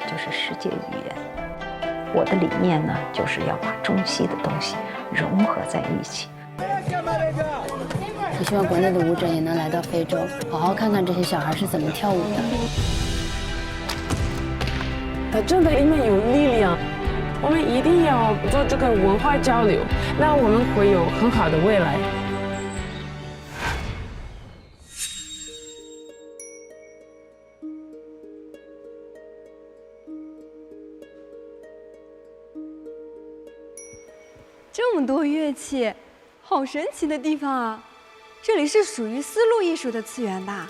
就是世界语言。我的理念呢，就是要把中西的东西融合在一起。我希望国内的舞者也能来到非洲，好好看看这些小孩是怎么跳舞的。真的，因为有力量，我们一定要做这个文化交流，那我们会有很好的未来。这么多乐器，好神奇的地方啊！这里是属于丝路艺术的次元吧？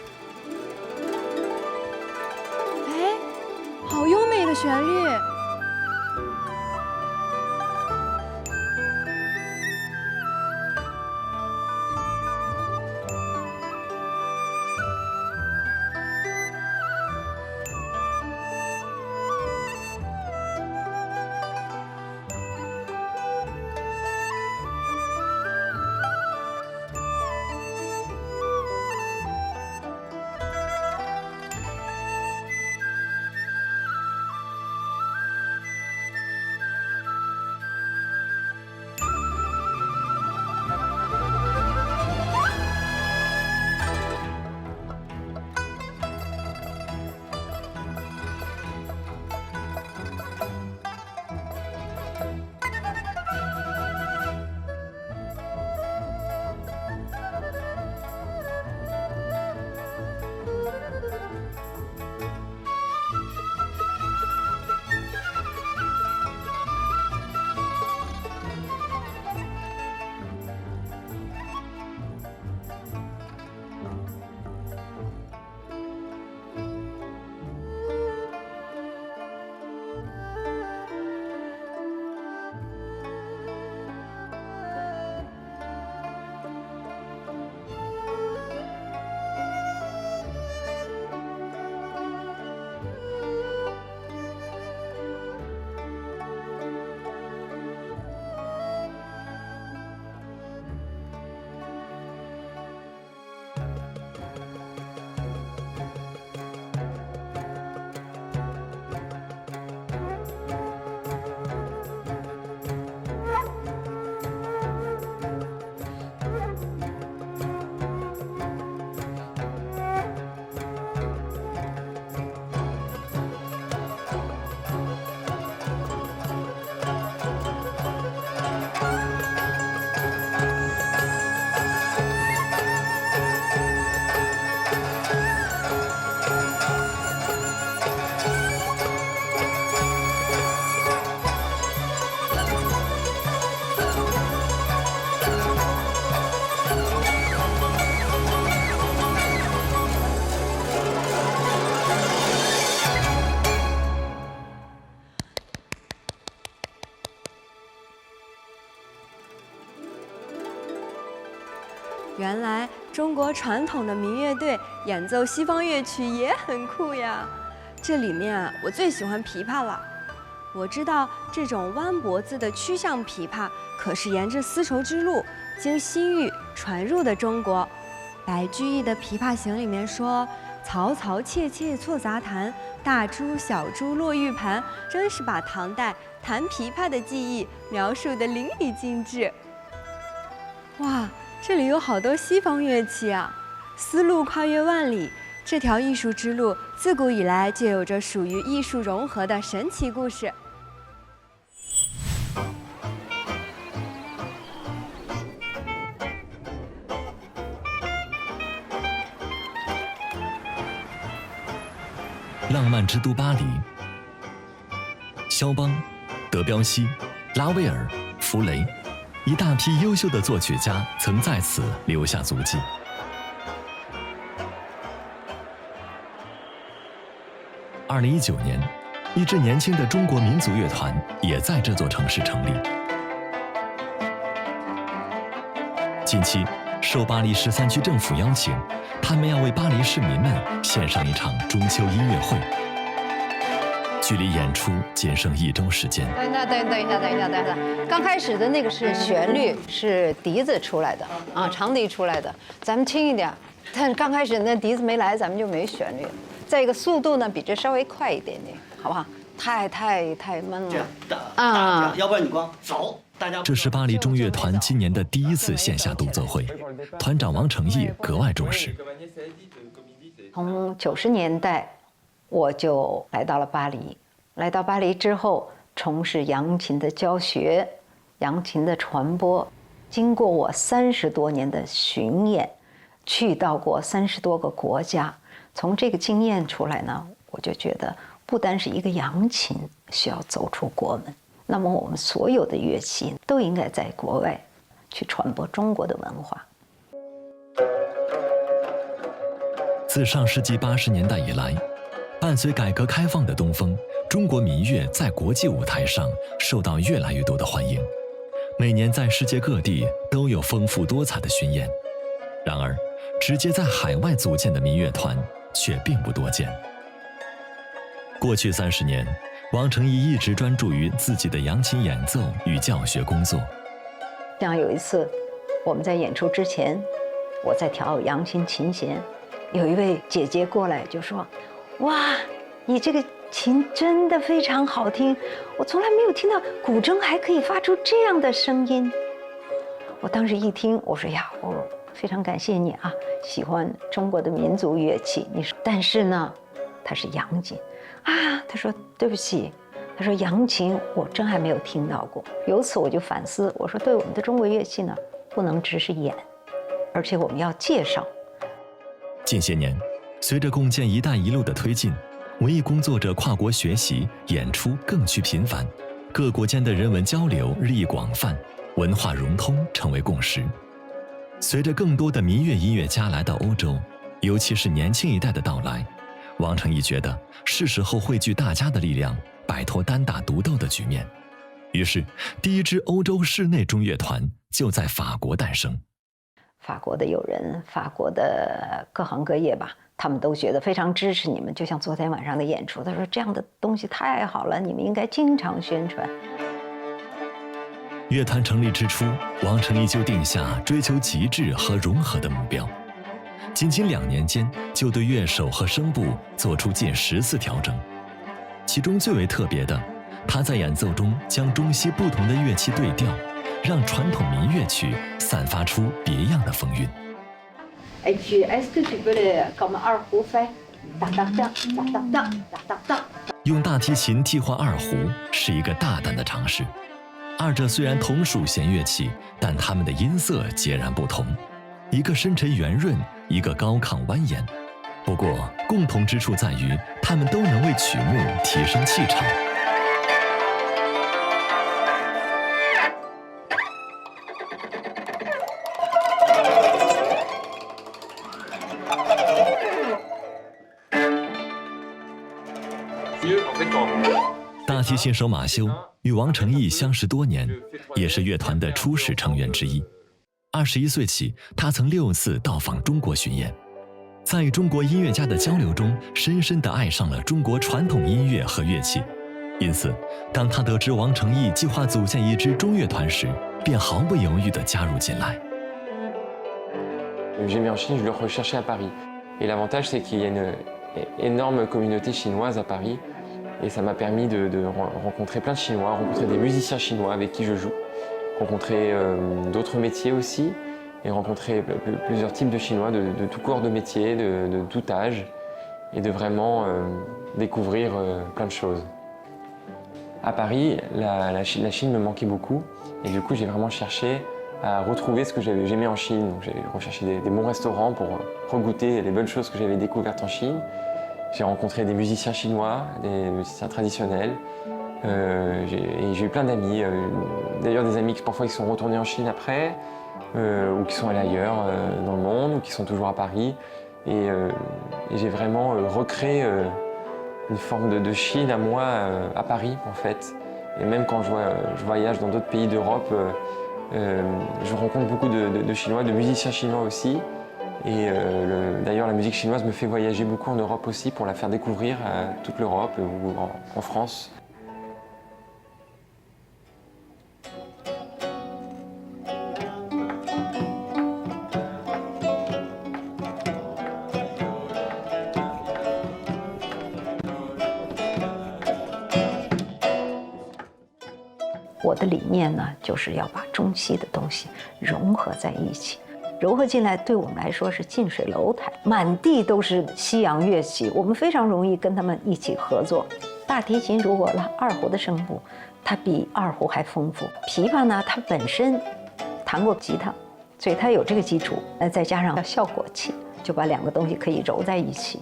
哎，好优美的旋律！原来中国传统的民乐队演奏西方乐曲也很酷呀！这里面啊，我最喜欢琵琶了。我知道这种弯脖子的曲项琵琶可是沿着丝绸之路经西域传入的中国。白居易的《琵琶行》里面说：“嘈嘈切切错杂弹，大珠小珠落玉盘。”真是把唐代弹琵琶的技艺描述得淋漓尽致。哇！这里有好多西方乐器啊！丝路跨越万里，这条艺术之路自古以来就有着属于艺术融合的神奇故事。浪漫之都巴黎，肖邦、德彪西、拉威尔、弗雷。一大批优秀的作曲家曾在此留下足迹。2019年，一支年轻的中国民族乐团也在这座城市成立。近期，受巴黎13区政府邀请，他们要为巴黎市民们献上一场中秋音乐会。距离演出仅剩1周时间。等一下，刚开始的那个是旋律，是笛子出来的啊，长笛出来的，咱们轻一点。但刚开始那笛子没来，咱们就没旋律。再一个速度呢，比这稍微快一点点，好不好？太闷这样了。这样，要不然你光走，大家。这是巴黎中乐团今年的第一次线下动作会，团长王成义格外重视。从90年代，我就来到了巴黎。来到巴黎之后，从事扬琴的教学、扬琴的传播。经过我30多年的巡演，去到过30多个国家。从这个经验出来呢，我就觉得，不单是一个扬琴需要走出国门，那么我们所有的乐器都应该在国外去传播中国的文化。自上世纪80年代以来，伴随改革开放的东风，中国民乐在国际舞台上受到越来越多的欢迎。每年在世界各地都有丰富多彩的巡演。然而，直接在海外组建的民乐团却并不多见。过去30年，王成义一直专注于自己的扬琴演奏与教学工作。像有一次，我们在演出之前，我在调扬琴琴弦，有一位姐姐过来就说：“哇，你这个琴真的非常好听，我从来没有听到古筝还可以发出这样的声音。”我当时一听，我说呀，我非常感谢你啊，喜欢中国的民族乐器。你说，但是呢，它是扬琴啊。他说对不起，他说扬琴我真还没有听到过。由此我就反思，我说对我们的中国乐器呢，不能只是演，而且我们要介绍。近些年，随着共建“一带一路”的推进，文艺工作者跨国学习、演出更趋频繁，各国间的人文交流日益广泛，文化融通成为共识。随着更多的民乐音乐家来到欧洲，尤其是年轻一代的到来，王成义觉得是时候汇聚大家的力量，摆脱单打独斗的局面。于是，第一支欧洲室内中乐团就在法国诞生。法国的友人，法国的各行各业吧，他们都觉得非常支持你们。就像昨天晚上的演出，他说这样的东西太好了，你们应该经常宣传。乐团成立之初，王成义就定下追求极致和融合的目标。仅2年间，就对乐手和声部做出近10次调整。其中最为特别的，他在演奏中将中西不同的乐器对调，让传统民乐曲散发出别样的风韵。用大提琴替换二胡是一个大胆的尝试。二者虽然同属弦乐器，但它们的音色截然不同，一个深沉圆润，一个高亢蜿蜒。不过，共同之处在于，它们都能为曲目提升气场。大提琴手马修与王成义相识多年，也是乐团的初始成员之一。21岁起，他曾6次到访中国巡演，在与中国音乐家的交流中，深深地爱上了中国传统音乐和乐器。因此，当他得知王成义计划组建一支中乐团时，便毫不犹豫地加入进来。J'ai mis en Chine, je le recherchais à Paris. Et l'avantage, c'est qu'il y a une énorme communauté chinoise à Paris. Et ça m'a permis de rencontrer plein de Chinois, rencontrer des musiciens chinois avec qui je joue, rencontrer d'autres métiers aussi, et rencontrer plusieurs types de Chinois de tout corps de métier, de tout âge, et de vraiment découvrir plein de choses. À Paris, la Chine me manquait beaucoup, et du coup j'ai vraiment cherché à retrouver ce que j'aimais en Chine. J'ai recherché des bons restaurants pour regoûter les bonnes choses que j'avais découvertes en Chine. J'ai rencontré des musiciens chinois, des musiciens traditionnels, et j'ai eu plein d'amis. D'ailleurs des amis qui parfois ils sont retournés en Chine après, ou qui sont allés ailleurs dans le monde, ou qui sont toujours à Paris. Et j'ai vraiment recréé une forme de Chine à moi, à Paris en fait. Et même quand je voyage dans d'autres pays d'Europe, je rencontre beaucoup de Chinois, de musiciens chinois aussi. Et d'ailleurs, la musique chinoise me fait voyager beaucoup en Europe aussi pour la faire découvrir à toute l'Europe ou en France. 我的理念呢，就是要把中西的东西融合在一起。融合进来，对我们来说是近水楼台，满地都是西洋乐器，我们非常容易跟他们一起合作。大提琴如果拉二胡的声部，它比二胡还丰富。琵琶呢，它本身弹过吉他，所以它有这个基础，再加上效果器，就把两个东西可以揉在一起。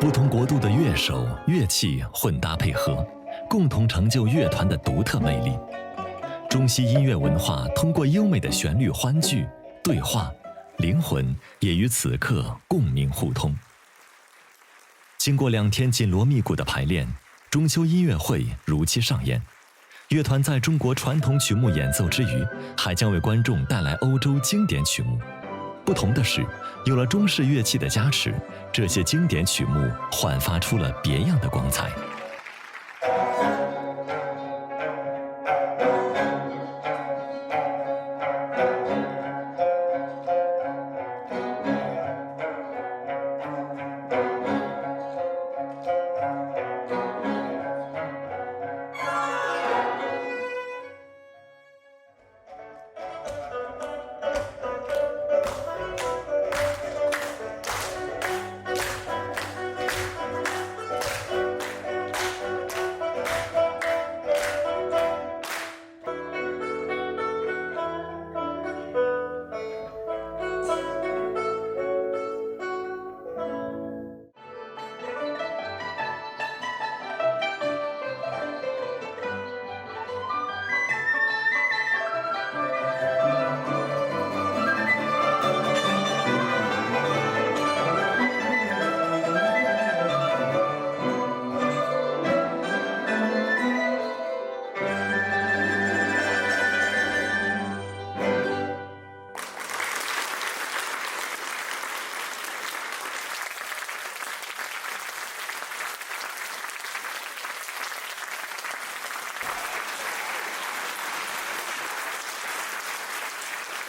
不同国度的乐手、乐器混搭配合，共同成就乐团的独特魅力。中西音乐文化通过优美的旋律欢聚、对话，灵魂也与此刻共鸣互通。经过2天紧锣密鼓的排练，中秋音乐会如期上演。乐团在中国传统曲目演奏之余，还将为观众带来欧洲经典曲目。不同的是，有了中式乐器的加持，这些经典曲目焕发出了别样的光彩。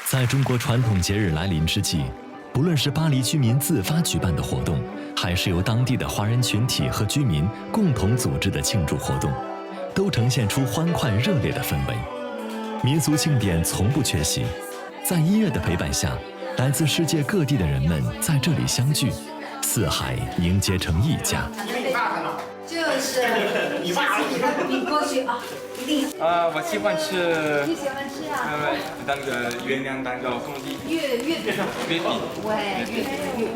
在中国传统节日来临之际，不论是巴黎居民自发举办的活动，还是由当地的华人群体和居民共同组织的庆祝活动，都呈现出欢快热烈的氛围。民俗庆典从不缺席，在音乐的陪伴下，来自世界各地的人们在这里相聚，四海凝结成一家。就是你过去啊，一定。我喜欢吃。你喜欢吃啊？那个月亮蛋糕、凤梨。月饼。喂，月饼。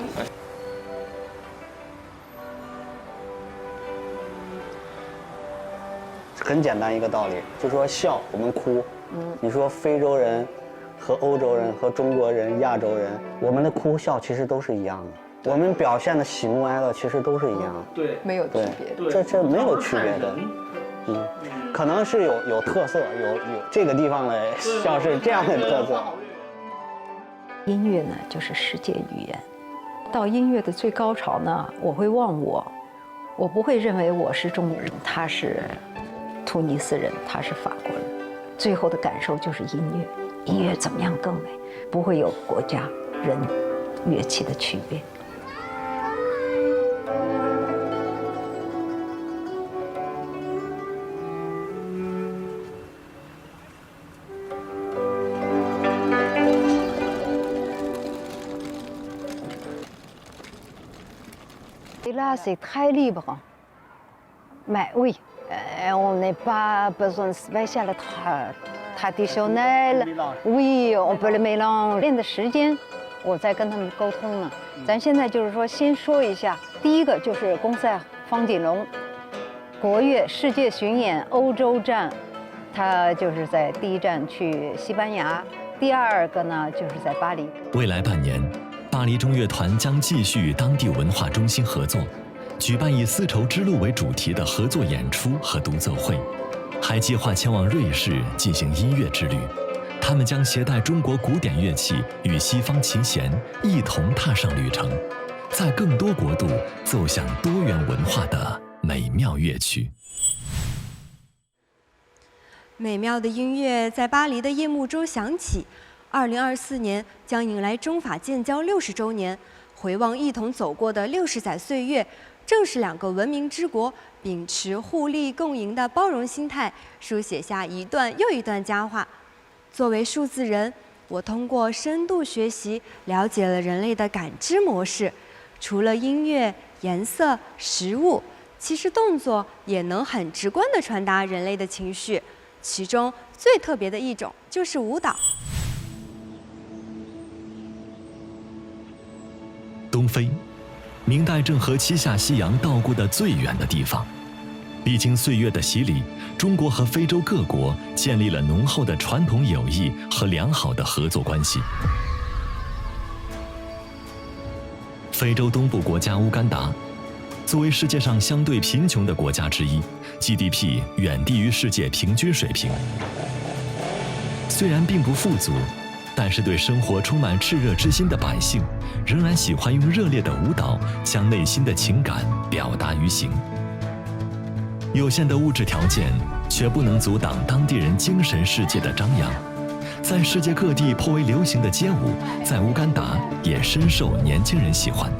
很简单一个道理，就说笑，我们哭。你说非洲人和欧洲人和中国人、亚洲人，我们的哭笑其实都是一样的。我们表现的喜怒哀乐其实都是一样的，对，没有区别，这没有区别的，可能是有特色，有这个地方的笑是这样的特色。音乐呢，就是世界语言。到音乐的最高潮呢，我会忘我不会认为我是中国人，他是突尼斯人，他是法国人。最后的感受就是音乐，音乐怎么样更美，不会有国家、人、乐器的区别。Là, c'est très libre. Mais oui, on n'est pas besoin spécial traditionnel. Oui, on peut le mélanger. 练的时间，我在跟他们沟通呢。咱现在就是说，先说一下，第一个就是公赛方锦龙，国乐世界巡演欧洲站，他就是在第一站去西班牙，第二个呢就是在巴黎。未来半年，巴黎中乐团将继续与当地文化中心合作，举办以丝绸之路为主题的合作演出和独奏会，还计划前往瑞士进行音乐之旅。他们将携带中国古典乐器与西方琴弦一同踏上旅程，在更多国度奏响多元文化的美妙乐曲。美妙的音乐在巴黎的夜幕中响起。2024年将迎来中法建交60周年，回望一同走过的60载岁月，正是2个文明之国秉持互利共赢的包容心态，书写下一段又一段佳话。作为数字人，我通过深度学习了解了人类的感知模式。除了音乐、颜色、食物，其实动作也能很直观地传达人类的情绪。其中最特别的一种就是舞蹈。东非，明代郑和七下西洋到过的最远的地方。历经岁月的洗礼，中国和非洲各国建立了浓厚的传统友谊和良好的合作关系。非洲东部国家乌干达，作为世界上相对贫穷的国家之一 ，GDP 远低于世界平均水平。虽然并不富足，但是对生活充满炽热之心的百姓，仍然喜欢用热烈的舞蹈将内心的情感表达于形。有限的物质条件却不能阻挡当地人精神世界的张扬。在世界各地颇为流行的街舞，在乌干达也深受年轻人喜欢。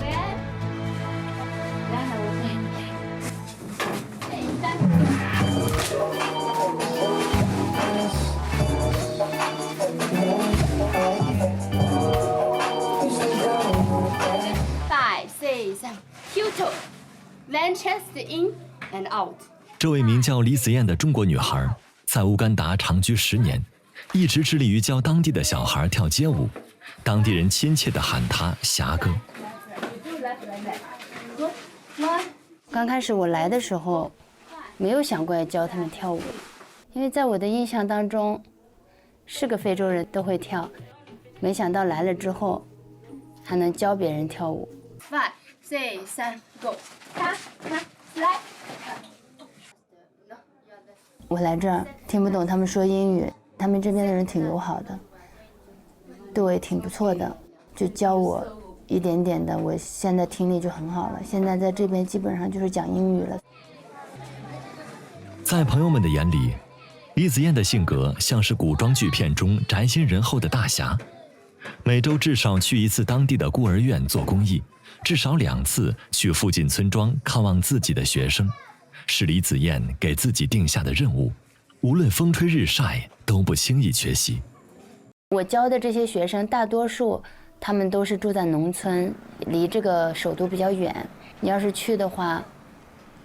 5, 6, 7, Kyoto, then chest in and out。这位名叫李子燕的中国女孩，在乌干达长居10年，一直致力于教当地的小孩跳街舞，当地人亲切地喊她“霞哥”。刚开始我来的时候，没有想过要教他们跳舞，因为在我的印象当中，是个非洲人都会跳，没想到来了之后，还能教别人跳舞。5、4、3 ，Go！ 卡卡来。我来这儿听不懂他们说英语，他们这边的人挺友好的，对我也挺不错的，就教我一点点的，我现在听力就很好了。现在在这边基本上就是讲英语了。在朋友们的眼里，李子燕的性格像是古装剧片中宅心仁厚的大侠，每周至少去1次当地的孤儿院做公益，至少2次去附近村庄看望自己的学生，是李子燕给自己定下的任务，无论风吹日晒都不轻易缺席。我教的这些学生大多数他们都是住在农村，离这个首都比较远，你要是去的话，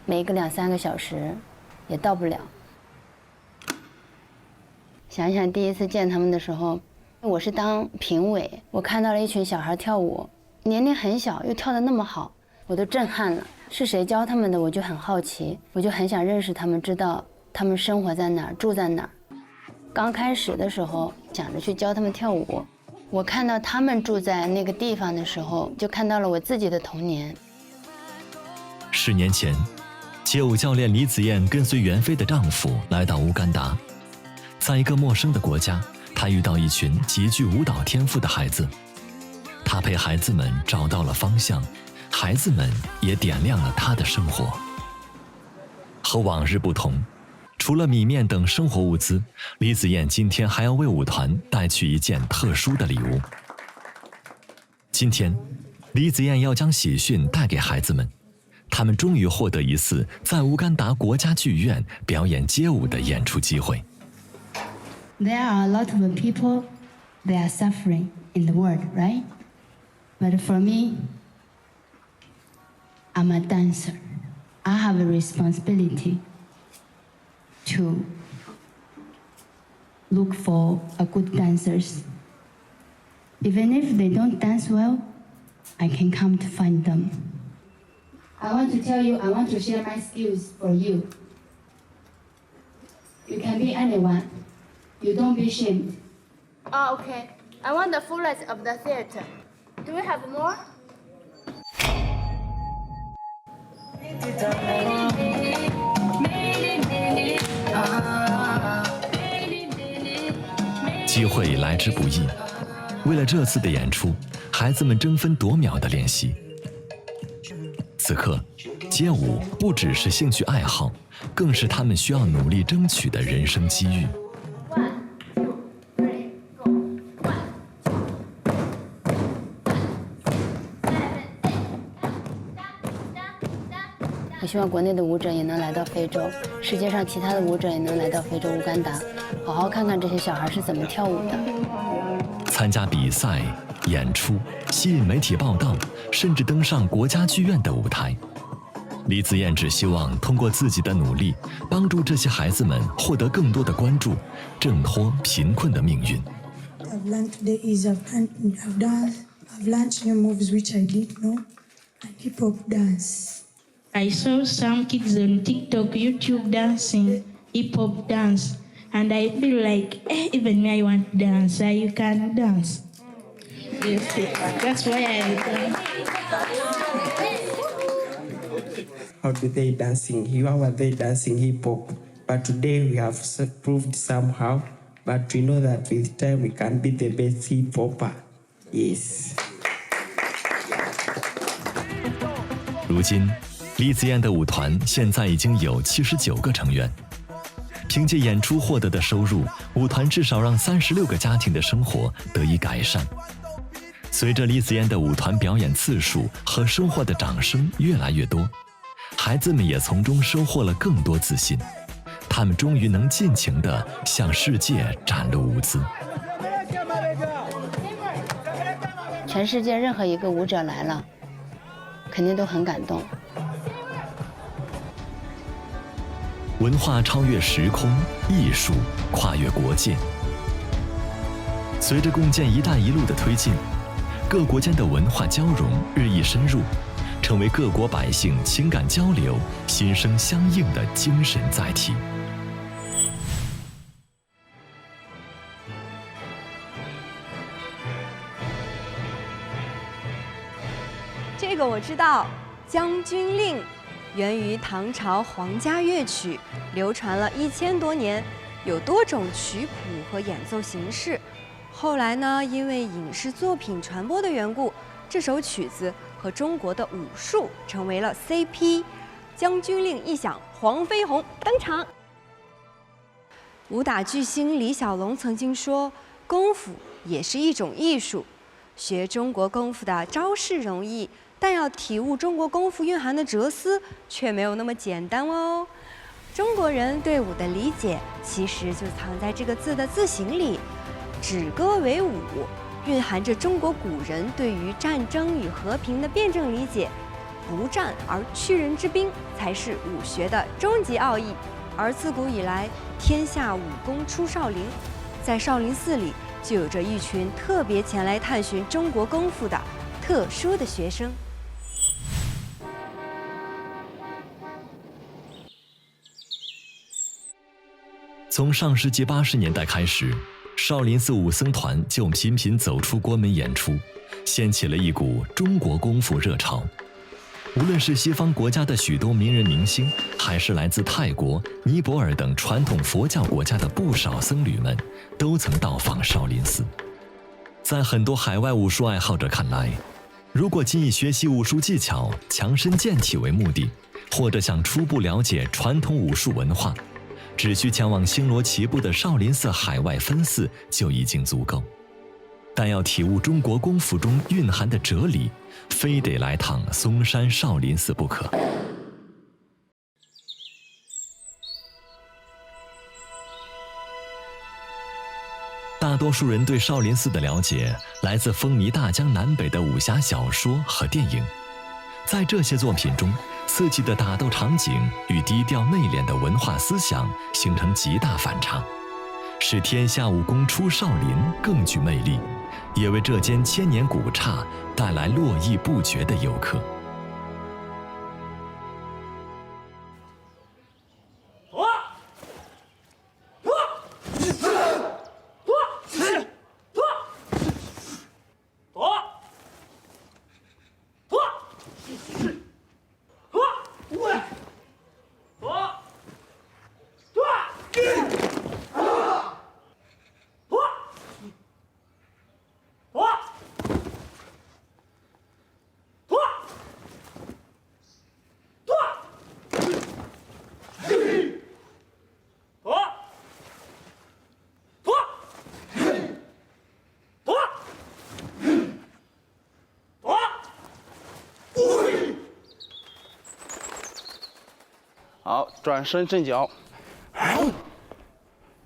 没个2、3个小时也到不了。想想第一次见他们的时候，我是当评委，我看到了一群小孩跳舞，年龄很小又跳得那么好，我都震撼了。是谁教他们的，我就很好奇，我就很想认识他们，知道他们生活在哪儿，住在哪儿。刚开始的时候想着去教他们跳舞，我看到他们住在那个地方的时候，就看到了我自己的童年。10年前，街舞教练李子燕跟随袁飞的丈夫来到乌干达，在一个陌生的国家，她遇到一群极具舞蹈天赋的孩子，她陪孩子们找到了方向，孩子们也点亮了她的生活。和往日不同，除了米面等生活物资，李子燕今天还要为舞团带去一件特殊的礼物。今天，李子燕要将喜讯带给孩子们，他们终于获得一次在乌干达国家剧院表演街舞的演出机会。There are a lot of people, they are suffering in the world, right? But for me, I'm a dancer. I have a responsibility to look for a good dancers. Even if they don't dance well, I can come to find them. I want to tell you, I want to share my skills for you. You can be anyone. You don't be ashamed. Oh, okay. I want the fullest of the theater. Do we have more? 机会来之不易，为了这次的演出，孩子们争分夺秒的练习。此刻，街舞不只是兴趣爱好，更是他们需要努力争取的人生机遇。我希望国内的舞者也能来到非洲，世界上其他的舞者也能来到非洲乌干达，好好看看这些小孩是怎么跳舞的。参加比赛、演出，吸引媒体报道，甚至登上国家剧院的舞台。李紫燕只希望通过自己的努力，帮助这些孩子们获得更多的关注，挣脱贫困的命运。I've learned today is I've learned new moves which I didn't know, and hip hop dance. I saw some kids on TikTok, YouTube dancing hip hop dance, and I feel like even me I want to dance. You can dance. Yes, that's why I dance. How do they dancing? How are they dancing hip hop? But today we have proved somehow. But we know that with time we can be the best hip hopper. Yes. 如今，李紫燕的舞团现在已经有79个成员。凭借演出获得的收入，舞团至少让36个家庭的生活得以改善。随着李紫燕的舞团表演次数和收获的掌声越来越多，孩子们也从中收获了更多自信，他们终于能尽情地向世界展露舞姿。全世界任何一个舞者来了，肯定都很感动。文化超越时空，艺术跨越国界。随着共建“一带一路”的推进，各国间的文化交融日益深入，成为各国百姓情感交流、心声相应的精神载体。这个我知道，《将军令》源于唐朝皇家乐曲，流传了1000多年，有多种曲谱和演奏形式。后来呢，因为影视作品传播的缘故，这首曲子和中国的武术成为了 CP。将军令一响，黄飞鸿登场。武打巨星李小龙曾经说，功夫也是一种艺术，学中国功夫的招式容易，但要体悟中国功夫蕴含的哲思，却没有那么简单哦。中国人对武的理解，其实就藏在这个字的字形里，止戈为武，蕴含着中国古人对于战争与和平的辩证理解。不战而屈人之兵，才是武学的终极奥义。而自古以来，天下武功出少林，在少林寺里就有着一群特别前来探寻中国功夫的特殊的学生。从上世纪80年代开始，少林寺武僧团就频频走出国门演出，掀起了一股中国功夫热潮。无论是西方国家的许多名人明星，还是来自泰国、尼泊尔等传统佛教国家的不少僧侣们，都曾到访少林寺。在很多海外武术爱好者看来，如果仅以学习武术技巧、强身健体为目的，或者想初步了解传统武术文化，只需前往星罗棋布的少林寺海外分寺就已经足够。但要体悟中国功夫中蕴含的哲理，非得来趟嵩山少林寺不可。大多数人对少林寺的了解来自风靡大江南北的武侠小说和电影，在这些作品中，刺激的打斗场景与低调内敛的文化思想形成极大反差，使天下武功出少林更具魅力，也为这间千年古刹带来络绎不绝的游客。好，转身正脚，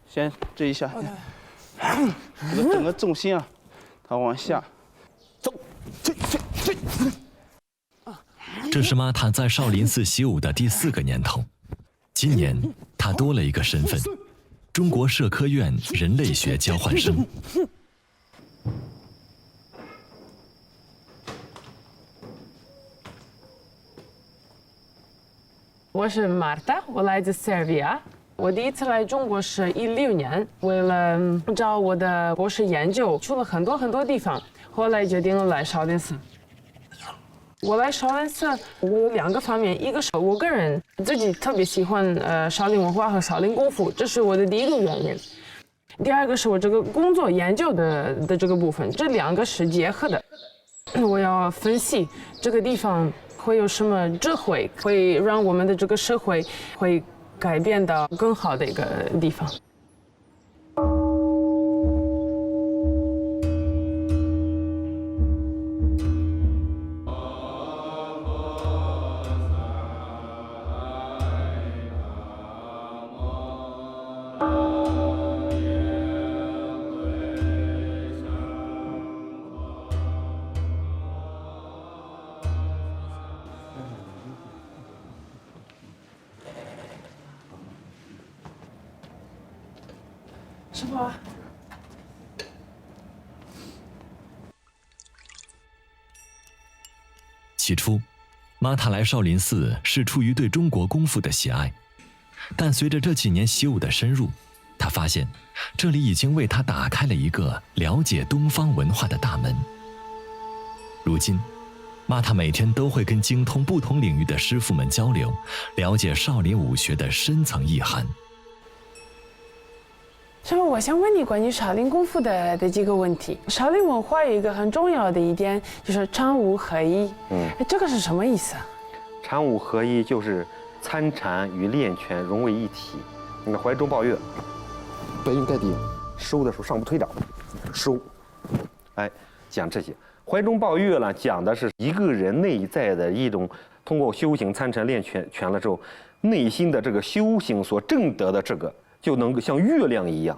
先这一下，整个重心啊，它往下走，这是玛塔在少林寺习武的第4个年头。今年他多了一个身份——中国社科院人类学交换生。我是 Marta， 我来自 Serbia。我第一次来中国是16年，为了找我的博士研究，去了很多地方，后来决定了来少林寺。我来少林寺，我有2个方面，一个是我个人自己特别喜欢少林文化和少林功夫，这是我的第一个原因。第2个是我这个工作研究的这个部分，这2个是结合的。我要分析这个地方会有什么智慧，会让我们的这个社会会改变到更好的一个地方。师傅，起初，玛塔来少林寺是出于对中国功夫的喜爱，但随着这几年习武的深入，他发现这里已经为他打开了一个了解东方文化的大门。如今，玛塔每天都会跟精通不同领域的师傅们交流，了解少林武学的深层意涵。师傅，我想问你关于少林功夫的几个问题。少林文化有一个很重要的一点，就是禅武合一。这个是什么意思啊？禅武合一就是参禅与练拳融为一体。你看怀中抱月，背应该低，收的时候上部推掌，收，哎，讲这些。怀中抱月呢，讲的是一个人内在的一种通过修行参禅练拳了之后，内心的这个修行所证得的这个。就能够像月亮一样，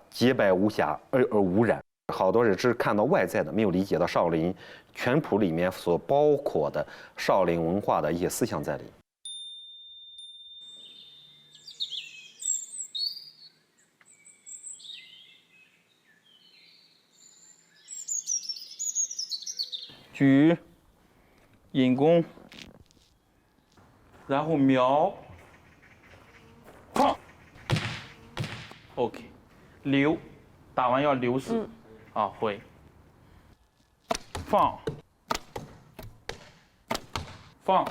洁白无瑕而无染。好多人只看到外在的，没有理解到少林拳谱里面所包括的少林文化的一些思想在里。举，引弓，然后瞄，放。OK， 留，打完要留势，回，放，放。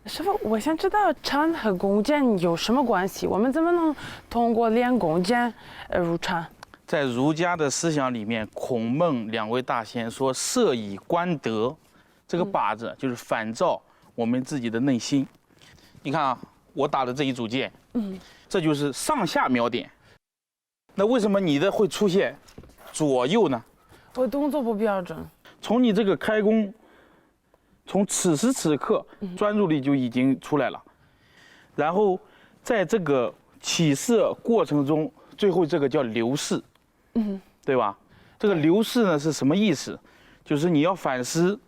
师傅，我想知道禅和弓箭有什么关系？我们怎么能通过练弓箭入禅？在儒家的思想里面，孔孟2位大仙说“设以观德”，这个靶子就是反照我们自己的内心。你看啊，我打的这一组箭，这就是上下瞄点。那为什么你的会出现左右呢？我动作不标准。从你这个开弓，从此时此刻专注力就已经出来了。然后在这个起射过程中，最后这个叫流逝，对吧？这个流逝呢是什么意思？就是你要反思，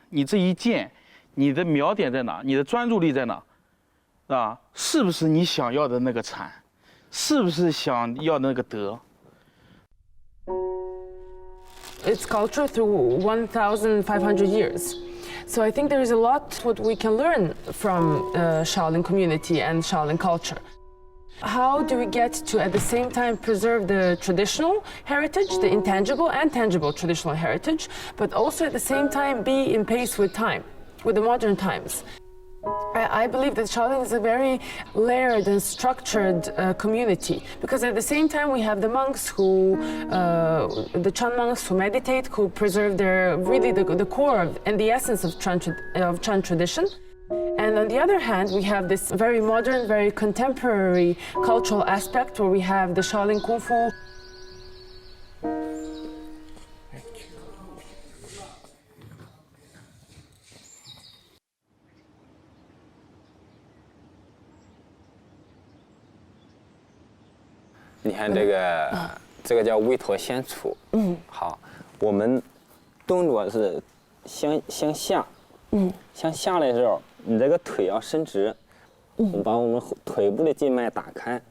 你这一箭，你的瞄点在哪？你的专注力在哪？是不是你想要的那个禅？是不是想要的那个德？ It's culture through 1,500 years. So I think there is a lot what we can learn from Shaolin community and Shaolin culture. How do we get to at the same time preserve the traditional heritage, the intangible and tangible traditional heritage, but also at the same time be in pace with time, with the modern times? I believe that Shaolin is a very layered and structured community because at the same time we have the monks who, the Chan monks who meditate, who preserve their really the core and the essence of Chan tradition. And on the other hand, we have this very modern, very contemporary cultural aspect where we have the Shaolin Kung Fu. 你看这个，这个叫微陀先出。好，我们动作是向下。向下的时候，你这个腿要伸直。我们把我们腿部的静脉打开。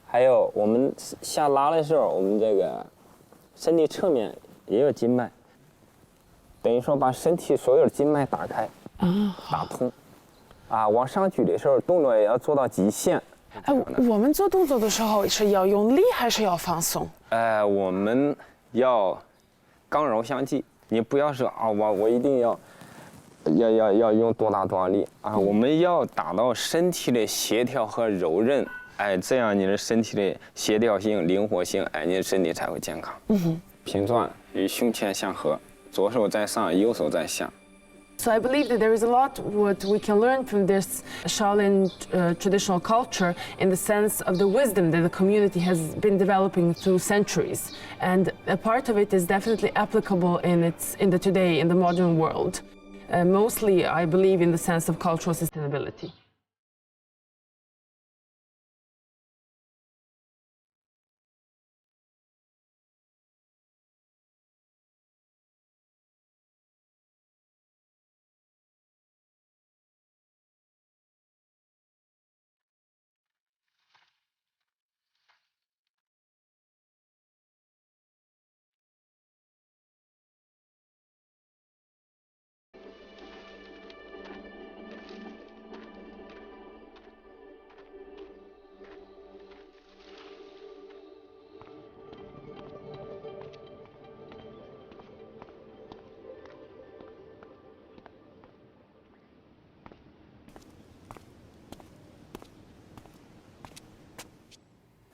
还有我们下拉的时候，我们这个身体侧面也有经脉。等于说把身体所有的经脉打开，打通。往上举的时候，动作也要做到极限。我们做动作的时候是要用力还是要放松？我们要刚柔相济，你不要说我一定要用多大力我们要达到身体的协调和柔韧，这样你的身体的协调性、灵活性，你的身体才会健康。平转与胸前相合，左手在上，右手在下。So I believe that there is a lot what we can learn from this Shaolin traditional culture in the sense of the wisdom that the community has been developing through centuries. And a part of it is definitely applicable in the modern world. Mostly, I believe in the sense of cultural sustainability.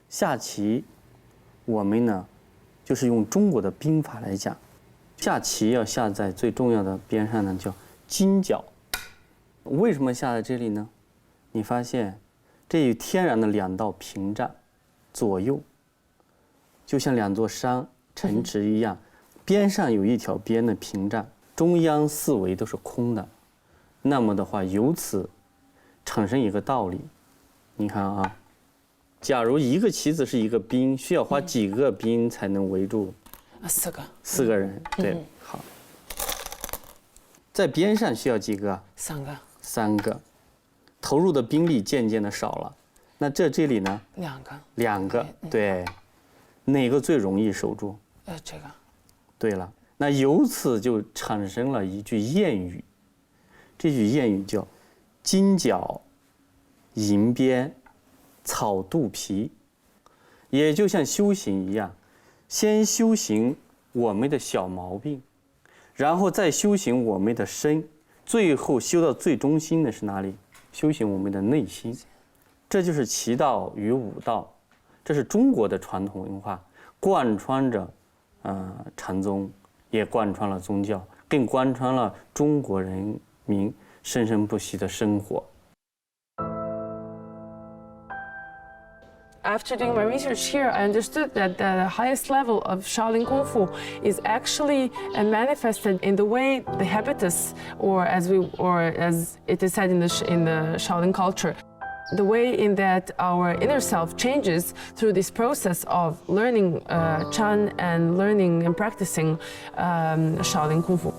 下棋，我们呢，就是用中国的兵法来讲，下棋要下在最重要的边上呢，叫金角。为什么下在这里呢？你发现，这有天然的两道屏障，左右，就像两座山城池一样，边上有一条边的屏障，中央四围都是空的。那么的话，由此产生一个道理，你看啊。假如一个棋子是一个兵，需要花几个兵才能围住？4个人，对，好。在边上需要几个？3个。投入的兵力渐渐的少了，那这里呢？2个，对。哪个最容易守住？这个。对了，那由此就产生了一句谚语，这句谚语叫“金角银边”。草肚皮，也就像修行一样，先修行我们的小毛病，然后再修行我们的身，最后修到最中心的是哪里？修行我们的内心。这就是棋道与武道，这是中国的传统文化，贯穿着禅宗，也贯穿了宗教，更贯穿了中国人民生生不息的生活。After doing my research here, I understood that the highest level of Shaolin Kung Fu is actually manifested in the way the habitus, or as it is said in the Shaolin culture, the way in that our inner self changes through this process of learning Chan and learning and practicing Shaolin Kung Fu.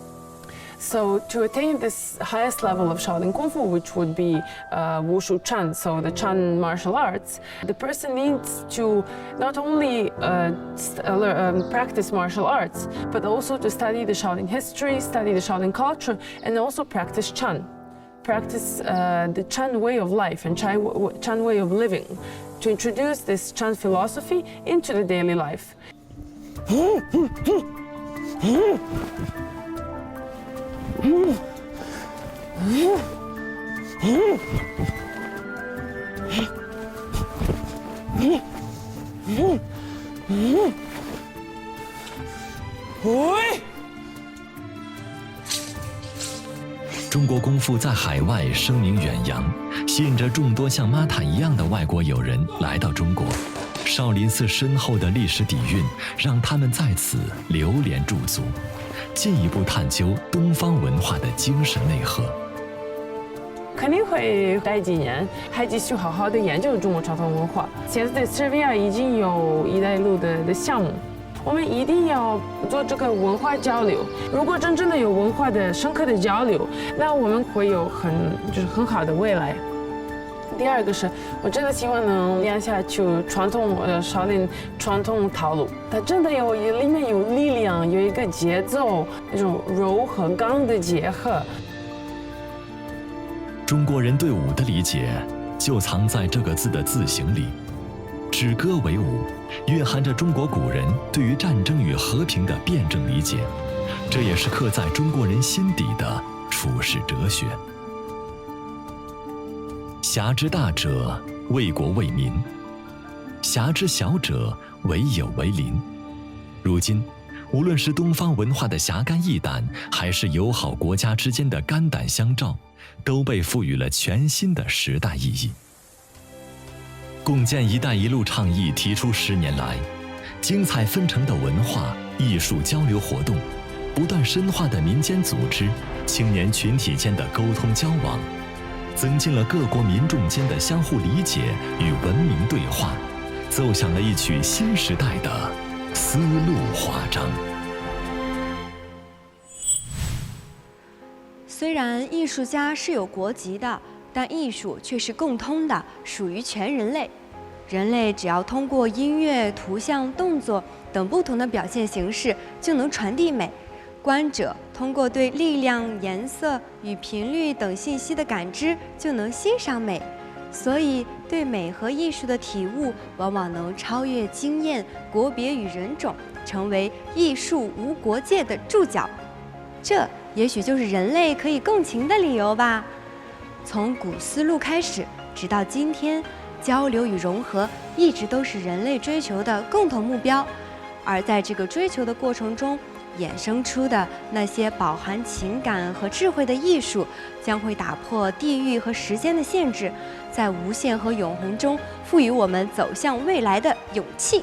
So to attain this highest level of Shaolin Kung Fu, which would be Wushu Chan, so the Chan martial arts, the person needs to not only practice martial arts, but also to study the Shaolin history, study the Shaolin culture, and also practice Chan. Practice the Chan way of life and Chan way of living, to introduce this Chan philosophy into the daily life.中国功夫在海外声名远扬，吸引着众多像玛塔一样的外国友人来到中国。少林寺深厚的历史底蕴，让他们在此流连驻足，进一步探究东方文化的精神内核。肯定会待几年，还继续好好的研究中国传统文化。现在在塞尔维亚已经有“一带一路”的项目，我们一定要做这个文化交流。如果真正的有文化的深刻的交流，那我们会有很好的未来。第二个是我真的希望能练下去少林传统套路，它真的里面有力量，有一个节奏，那种柔和刚的结合。中国人对舞的理解就藏在这个字的字形里，止戈为舞，蕴含着中国古人对于战争与和平的辩证理解，这也是刻在中国人心底的处世哲学。侠之大者，为国为民；侠之小者，为友为邻。如今，无论是东方文化的侠肝义胆，还是友好国家之间的肝胆相照，都被赋予了全新的时代意义。共建“一带一路”倡议提出10年来，精彩纷呈的文化艺术交流活动，不断深化的民间组织、青年群体间的沟通交往，增进了各国民众间的相互理解与文明对话，奏响了一曲新时代的丝路华章。虽然艺术家是有国籍的，但艺术却是共通的，属于全人类。人类只要通过音乐、图像、动作等不同的表现形式，就能传递美。观者通过对力量、颜色与频率等信息的感知，就能欣赏美。所以，对美和艺术的体悟，往往能超越经验、国别与人种，成为艺术无国界的注脚。这也许就是人类可以共情的理由吧。从古丝路开始，直到今天，交流与融合一直都是人类追求的共同目标。而在这个追求的过程中，衍生出的那些饱含情感和智慧的艺术，将会打破地域和时间的限制，在无限和永恒中赋予我们走向未来的勇气。